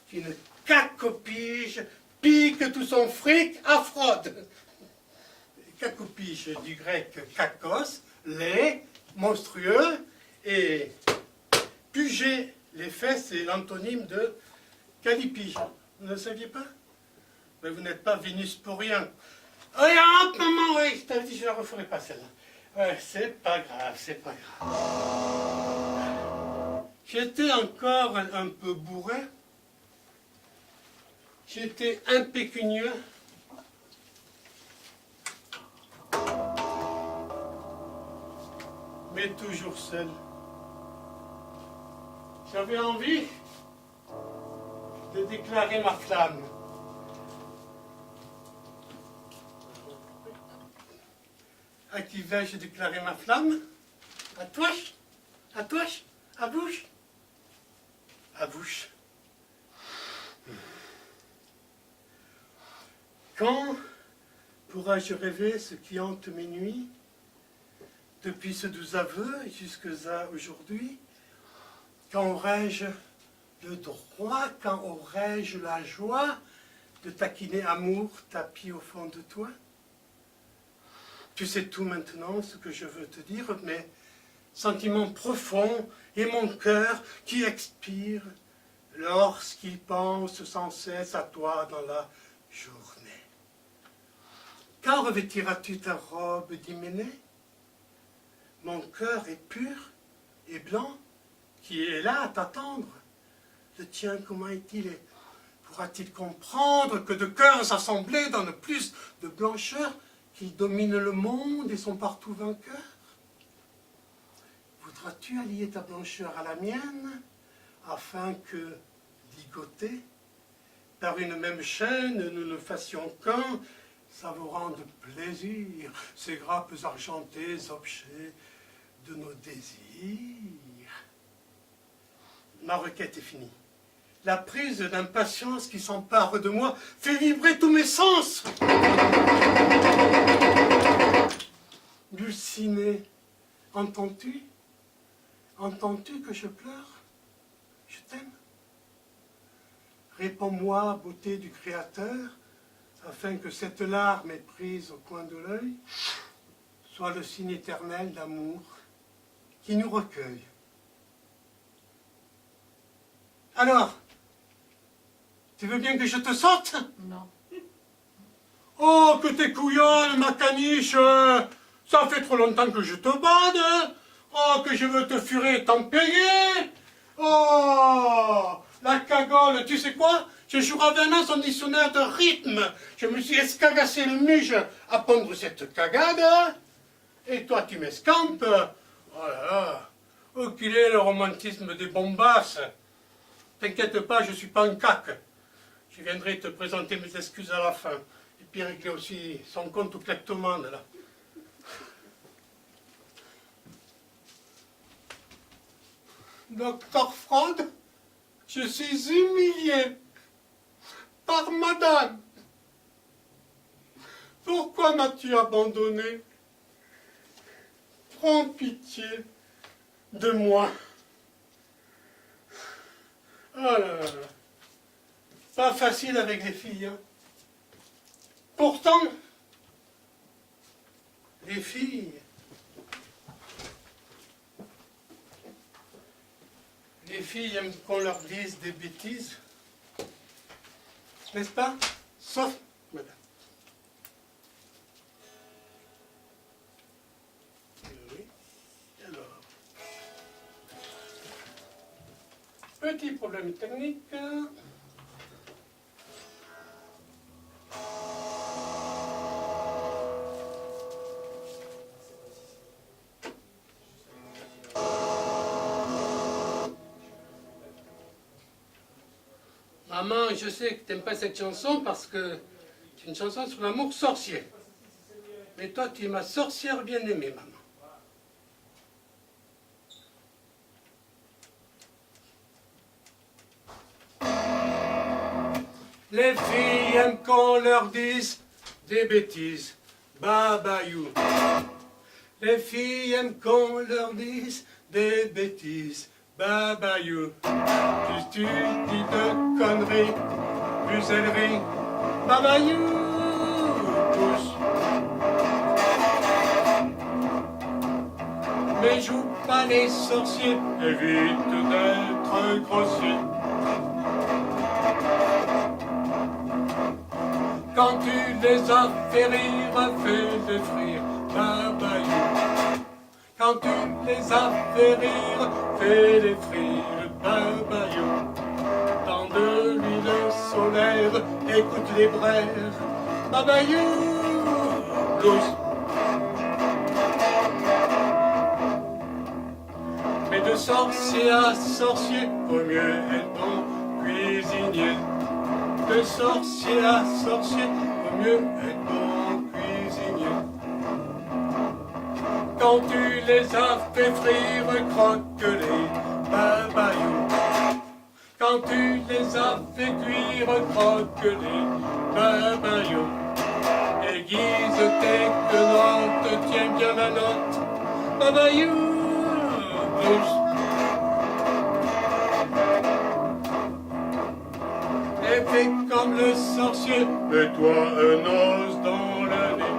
qu'une cacopige pique tout son fric à fraude. Cacopige du grec kakos, lait, monstrueux, et puger, les fesses, c'est l'antonyme de calipige. Vous ne le saviez pas? Mais vous n'êtes pas Vénus pour rien. Oh, hop, maman, oui, je t'avais dit, je ne la referai pas celle-là. Ouais, c'est pas grave, c'est pas grave. J'étais encore un peu bourré. J'étais impécunieux. Mais toujours seul. J'avais envie de déclarer ma flamme. À qui vais-je déclarer ma flamme? À toi? À toi? À bouche? À bouche. Quand pourrais-je rêver ce qui hante mes nuits? Depuis ce doux aveu jusqu'à aujourd'hui, quand aurais-je le droit, quand aurais-je la joie de taquiner amour tapi au fond de toi? Tu sais tout maintenant ce que je veux te dire, mes sentiments profonds et mon cœur qui expire lorsqu'il pense sans cesse à toi dans la journée. Quand revêtiras-tu ta robe d'hyménée? Mon cœur est pur et blanc, qui est là à t'attendre. Le tien, comment est-il? Et pourra-t-il comprendre que de cœurs assemblés donnent plus de blancheur, qu'ils dominent le monde et sont partout vainqueurs? Voudras-tu allier ta blancheur à la mienne, afin que, ligotés, par une même chaîne, nous ne fassions qu'un, savourant de plaisir ces grappes argentées, objets de nos désirs? Ma requête est finie. La prise d'impatience qui s'empare de moi fait vibrer tous mes sens. Dulcinée, entends-tu? Entends-tu que je pleure? Je t'aime. Réponds-moi, beauté du Créateur, afin que cette larme prise au coin de l'œil soit le signe éternel d'amour qui nous recueille. Alors, tu veux bien que je te saute? Non. Oh, que t'es couillonne, ma caniche! Ça fait trop longtemps que je te bade! Oh, que je veux te furer, t'en payer! Oh, la cagole, tu sais quoi? Je joue à 20 ans son dictionnaire de rythme. Je me suis escagassé le muge à pondre cette cagade. Et toi, tu m'escampes. Oh là là, où qu'il est le romantisme des bombasses? T'inquiète pas, je suis pas un cac. Je viendrai te présenter mes excuses à la fin. Et puis régler aussi son compte au kleptomane, là. Docteur Freud, je suis humilié par madame. Pourquoi m'as-tu abandonné? Prends pitié de moi. Oh là là là. Pas facile avec les filles, hein. Pourtant, les filles, aiment qu'on leur dise des bêtises, n'est-ce pas? Sauf madame. Oui, alors. Petit problème technique. Maman, je sais que tu n'aimes pas cette chanson parce que c'est une chanson sur l'amour sorcier. Mais toi, tu es ma sorcière bien-aimée, maman. Les filles aiment qu'on leur dise des bêtises, babayou. Les filles aiment qu'on leur dise des bêtises, babayou. Plus tu dis de conneries, plus elles rient, babayou. Pousse. Mais joue pas les sorciers, évite d'être grossier. Quand tu les as fait rire, fais-les frire, babayou. Quand tu les as fait rire, fais-les frire, babayou. Dans de l'huile solaire, écoute les braises, babayou. Blues. Mais de sorcier à sorcier, vaut mieux être bon cuisinier. De sorcier à sorcier, vaut mieux être bon cuisinier. Quand tu les as fait frire, croque-les, babayou. Quand tu les as fait cuire, croque-les, babayou. Aiguise tes quenottes, tiens bien la note, babayou. Blues. Et fais comme le sorcier, mets-toi un os dans le nez.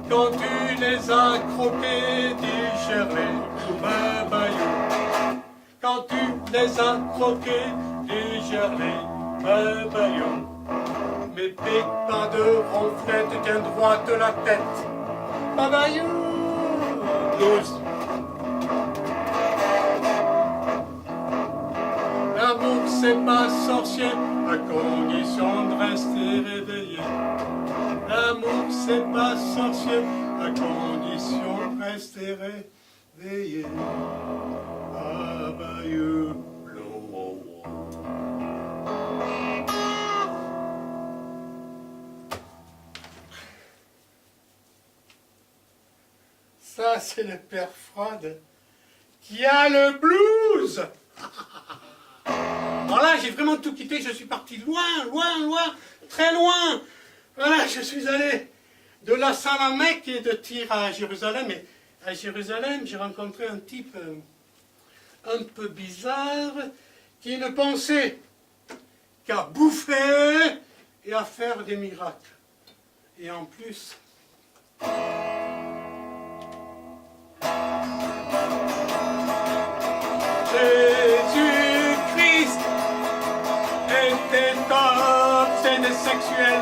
Quand tu les as croqués, digère-les, babayou. Quand tu les as croqués, digère-les, babayou. Mais pique pas de ronflette, tiens droit de la tête, babayou. Blues. L'amour c'est pas sorcier, à condition de rester réveillé. L'amour c'est pas sorcier, à condition de rester réveillé. Babayou. Ça c'est le père Froide qui a le blues. Alors là, j'ai vraiment tout quitté, je suis parti loin, loin, loin, très loin. Voilà, je suis allé de la Salamèque et de Tyr à Jérusalem. Et à Jérusalem, j'ai rencontré un type un peu bizarre qui ne pensait qu'à bouffer et à faire des miracles. Et en plus... Jésus-Christ était obsédé sexuel.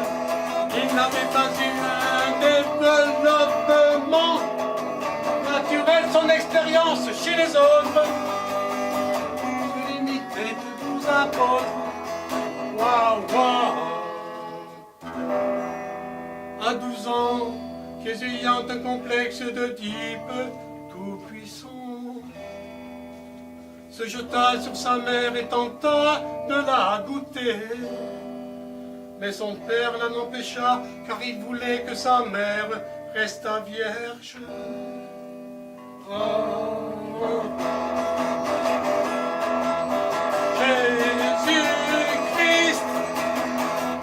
Il n'avait pas eu un développement naturel, son expérience chez les autres se limitait de 12 apôtres. Waouh, waouh. À 12 ans, Jésus ayant un complexe de type tout-puissant, se jeta sur sa mère et tenta de la goûter. Mais son père l'en empêcha, car il voulait que sa mère restât vierge. Oh. Jésus-Christ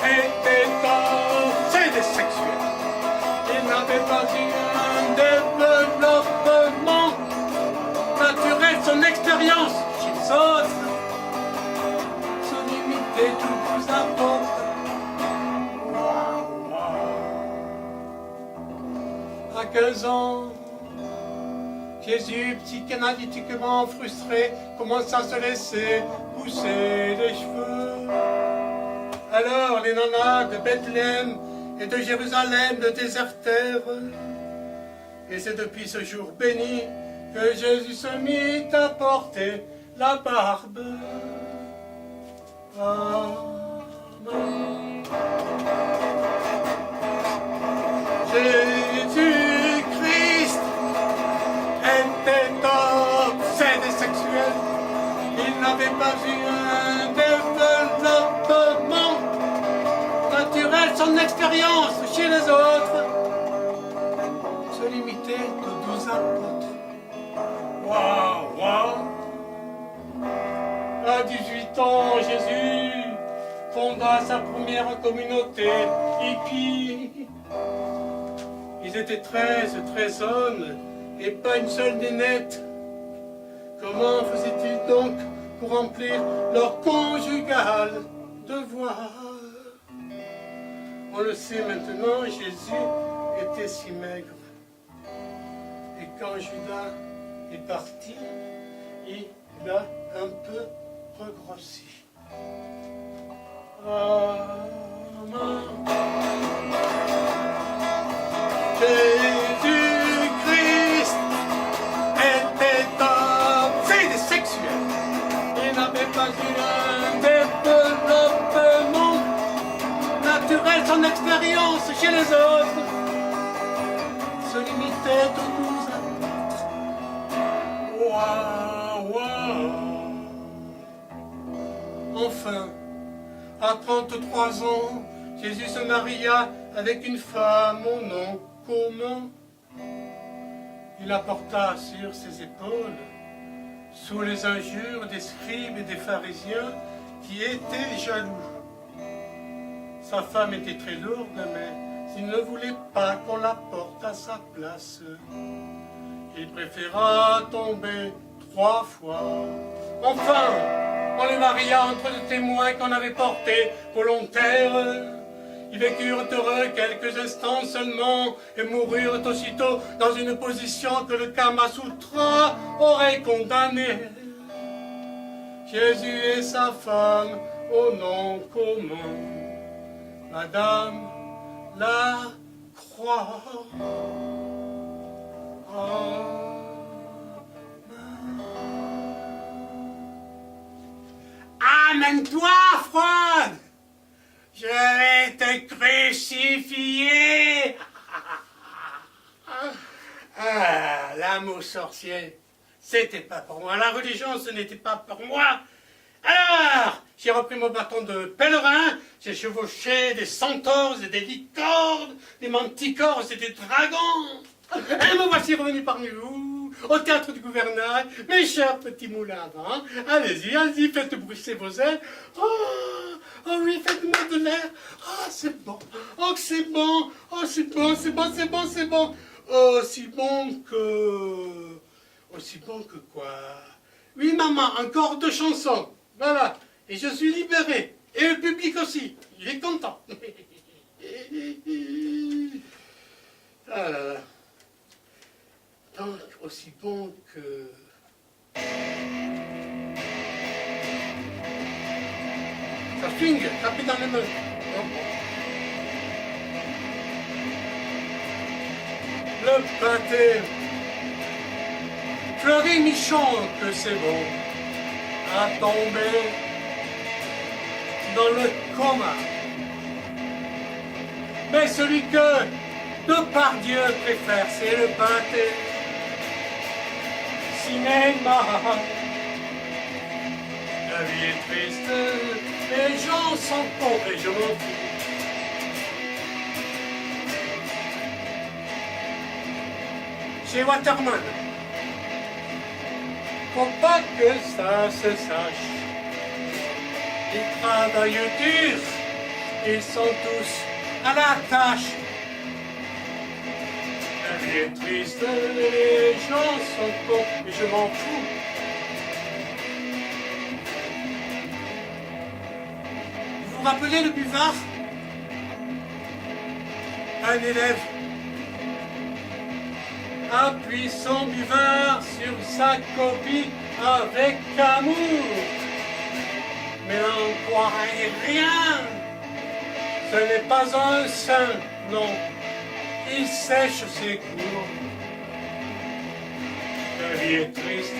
était obsédé sexuel. Il n'avait pas eu un développement naturel, son expérience chez les autres se limitait tout vous apporte. À 15 ans, Jésus, psychanalytiquement frustré, commença à se laisser pousser les cheveux. Alors les nanas de Bethléem et de Jérusalem le désertèrent. Et c'est depuis ce jour béni que Jésus se mit à porter la barbe. Amen. Jésus-Christ était obsédé sexuel. Il n'avait pas eu un expérience chez les autres se limitait aux 12 apôtres. Waouh, waouh! À 18 ans, Jésus fonda sa première communauté hippie. Ils étaient 13 hommes et pas une seule nénette. Comment faisaient-ils donc pour remplir leur conjugal devoir? On le sait maintenant, Jésus était si maigre. Et quand Judas est parti, il a un peu regrossi. Jésus-Christ était obsédé sexuel. Il n'avait pas eu un développement naturel, son expérience chez les autres se limitait aux 12 apôtres. Waouh, waouh. Enfin, à 33 ans, Jésus se maria avec une femme au nom commun. Il la porta sur ses épaules, sous les injures des scribes et des pharisiens qui étaient jaloux. Sa femme était très lourde, mais il ne voulait pas qu'on la porte à sa place. Il préféra tomber 3 fois. Enfin, on les maria entre deux témoins qu'on avait portés volontaires. Ils vécurent heureux quelques instants seulement et moururent aussitôt dans une position que le Kama Sutra aurait condamnée. Jésus et sa femme au nom commun. Madame la croix. Amène-toi, froide! Je vais te crucifier! Ah, l'amour sorcier, c'était pas pour moi. La religion, ce n'était pas pour moi. Alors, j'ai repris mon bâton de pèlerin, j'ai chevauché des centaures et des licornes, des manticores et des dragons. Et me voici revenu parmi vous, au théâtre du gouvernail, mes chers petits moulins à vent. Allez-y, allez-y, faites pousser vos ailes. Oh oui, faites-moi de l'air. Oh, c'est bon. Oh, c'est bon. Oh, c'est bon, c'est bon, c'est bon, c'est bon. Aussi bon que quoi? Oui, maman, encore 2 chansons. Voilà. Et je suis libéré. Et le public aussi. Il est content. Ah là là. Donc, aussi bon que... Ça swing, tapez dans les mains. Le pâté. Fleury Michon, que c'est bon, a tombé dans le coma. Mais celui que Depardieu préfère, c'est le pâté. Cinéma. La vie est triste, les gens sont pauvres et je m'en fous. Chez Waterman, faut pas que ça se sache. Ils travaillent dur, ils sont tous à la tâche. La vie est triste, les gens sont cons et je m'en fous. Vous vous rappelez le buvard? Un élève appuie son buvard sur sa copie avec amour. Mais n'en croyez rien, ce n'est pas un saint, non, il sèche ses cours. La vie est triste,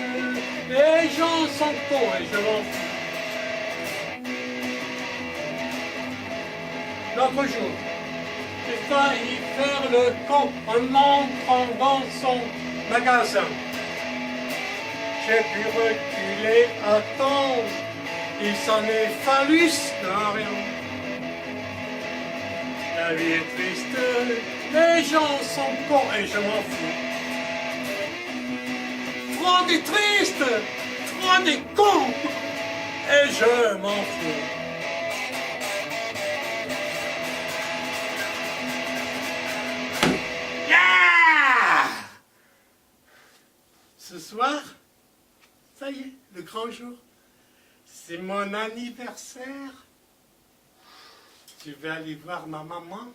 les gens sont cons et je m'en fous. L'autre jour, j'ai failli faire le con en entrant dans son magasin. J'ai pu reculer à temps, il s'en est fallu de rien. La La vie est triste, les gens sont cons et je m'en fous. Froid est triste, Froid est con et je m'en fous. Yeah! Ce soir, ça y est, le grand jour. C'est mon anniversaire. Je vais aller voir ma maman.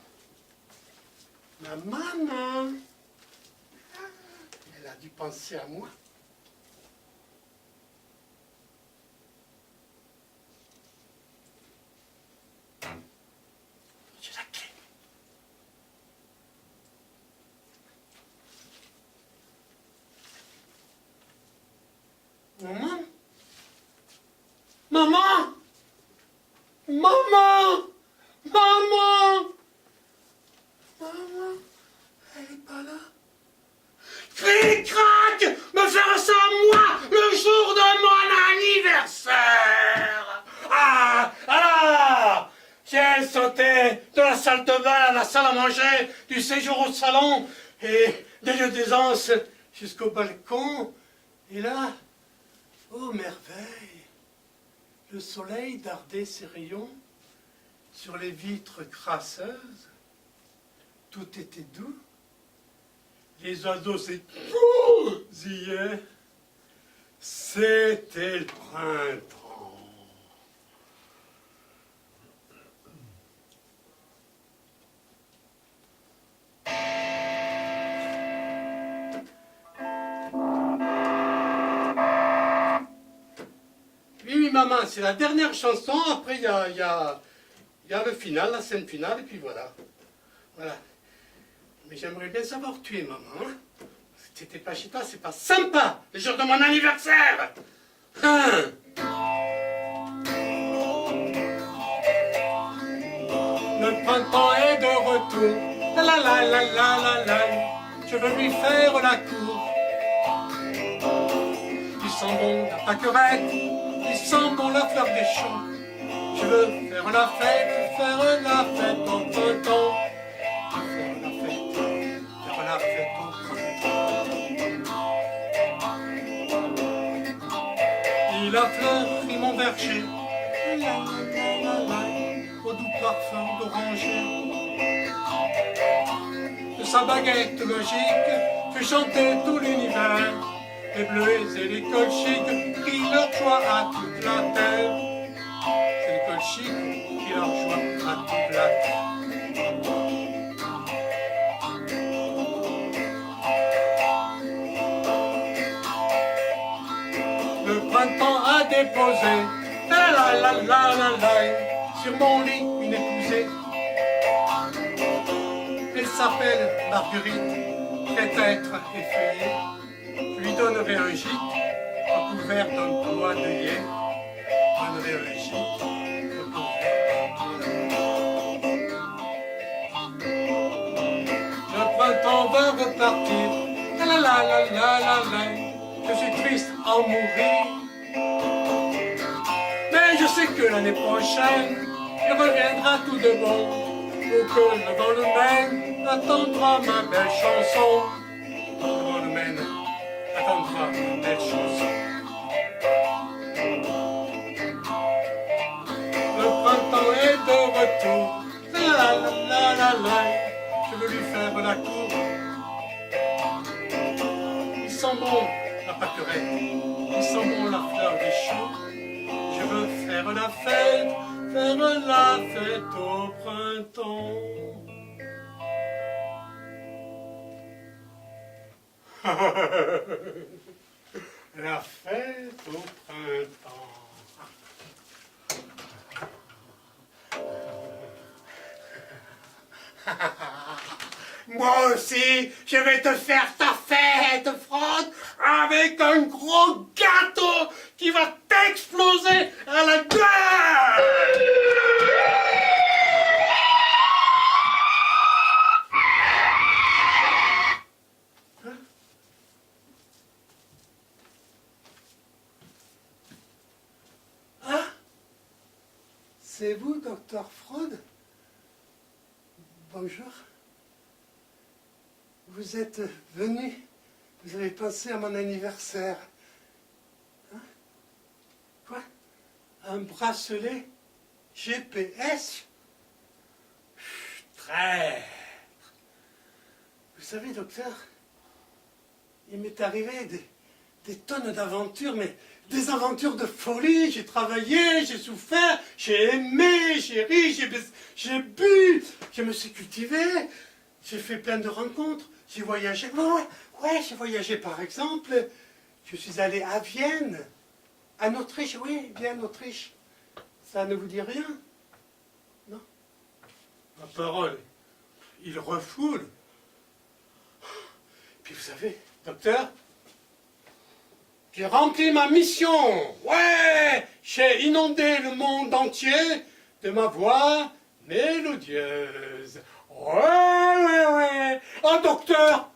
Ma maman. Elle a dû penser à moi. J'ai la clé. Maman? Maman! Maman! Maman! Maman, elle est pas là. Cric-crac! Me faire ça moi, le jour de mon anniversaire! Ah! Alors! J'ai sauté de la salle de bain à la salle à manger, du séjour au salon, et des lieux d'aisance jusqu'au balcon. Et là, oh merveille! Le soleil dardait ses rayons sur les vitres crasseuses. Tout était doux. Les oiseaux s'écousillaient. C'était le printemps. Oui, maman, c'est la dernière chanson. Après, il y a le final, la scène finale, et puis voilà. Voilà. Mais j'aimerais bien savoir où tu es, maman. Hein? Si t'étais pas chez toi, c'est pas sympa, le jour de mon anniversaire. Hein? Le printemps est de retour. La la la la la la la. Je veux lui faire la cour. Il sent bon la pâquerette. Il sent bon la fleur des champs. Je veux faire la fête au printemps. Faire la fête au printemps. Il a fleuri mon verger, au doux parfum d'oranger. De sa baguette magique, fait chanter tout l'univers. Les bleus et les colchiques crient leur joie à toute la terre. C'est les colchiques qui leur joie à toute la terre. Le printemps a déposé la la la la la la sur mon lit une épousée. Elle s'appelle Marguerite, peut-être effeuillée. Je lui donnerai un gîte recouvert d'un toit d'œillet. Je donnerai un gîte recouvert d'un toit. Le printemps va repartir. La la la la la la la. Je suis triste à en mourir. Mais je sais que l'année prochaine, il reviendra tout de bon. Ou que le vent le mène, attendra ma belle chanson. Le vent le mène, attendra ma belle chanson. Le printemps est de retour. La la la la la la. Je veux lui faire la cour. Il sent bon la pâquerette, il sent bon la fleur des champs. Je veux faire la fête au printemps. La fête au printemps. Moi aussi, je vais te faire ta fête, Frode, avec un gros gâteau qui va t'exploser à la gueule. Hein? Ah? C'est vous, docteur Frode? Bonjour. Vous êtes venu, vous avez pensé à mon anniversaire. Hein? Quoi? Un bracelet GPS? Traître. Vous savez, docteur, il m'est arrivé des tonnes d'aventures, mais des aventures de folie. J'ai travaillé, j'ai souffert, j'ai aimé, j'ai ri, j'ai bu, je me suis cultivé, j'ai fait plein de rencontres, j'ai voyagé. Ouais, j'ai voyagé par exemple, je suis allé à Vienne, en Autriche, oui, Vienne, Autriche. Ça ne vous dit rien? Non? Ma parole, il refoule. Puis vous savez, docteur, j'ai rempli ma mission. Ouais, j'ai inondé le monde entier de ma voix mélodieuse. Ouais. Oh, docteur,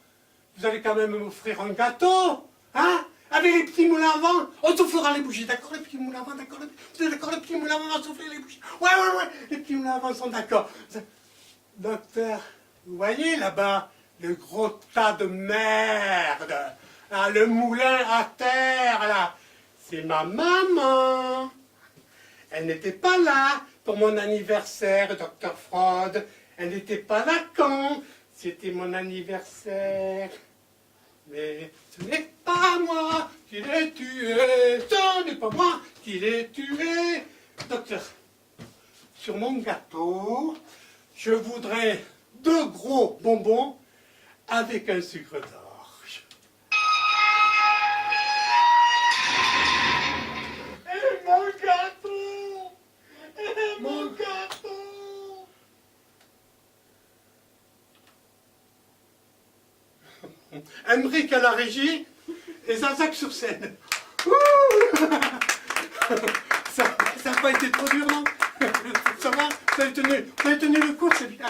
vous allez quand même m'offrir un gâteau, hein? Avec les petits moulins à vent. On soufflera les bougies, d'accord? Les petits moulins à vent, d'accord? Vous êtes d'accord? Les petits moulins à vent, on va souffler les bougies. Ouais. Les petits moulins à vent sont d'accord. Docteur, vous voyez là-bas le gros tas de merde, ah, le moulin à terre, là, c'est ma maman. Elle n'était pas là pour mon anniversaire, docteur Freud. Elle n'était pas là quand c'était mon anniversaire. Mais ce n'est pas moi qui l'ai tué, ce n'est pas moi qui l'ai tué. Docteur, sur mon gâteau, je voudrais 2 gros bonbons avec un sucre d'orge. Et mon gâteau! Et mon gâteau! Emmerich à la régie et Zazac sur scène. Ça n'a pas été trop dur, non? Ça va? Vous avez tenu le coup, c'est bien.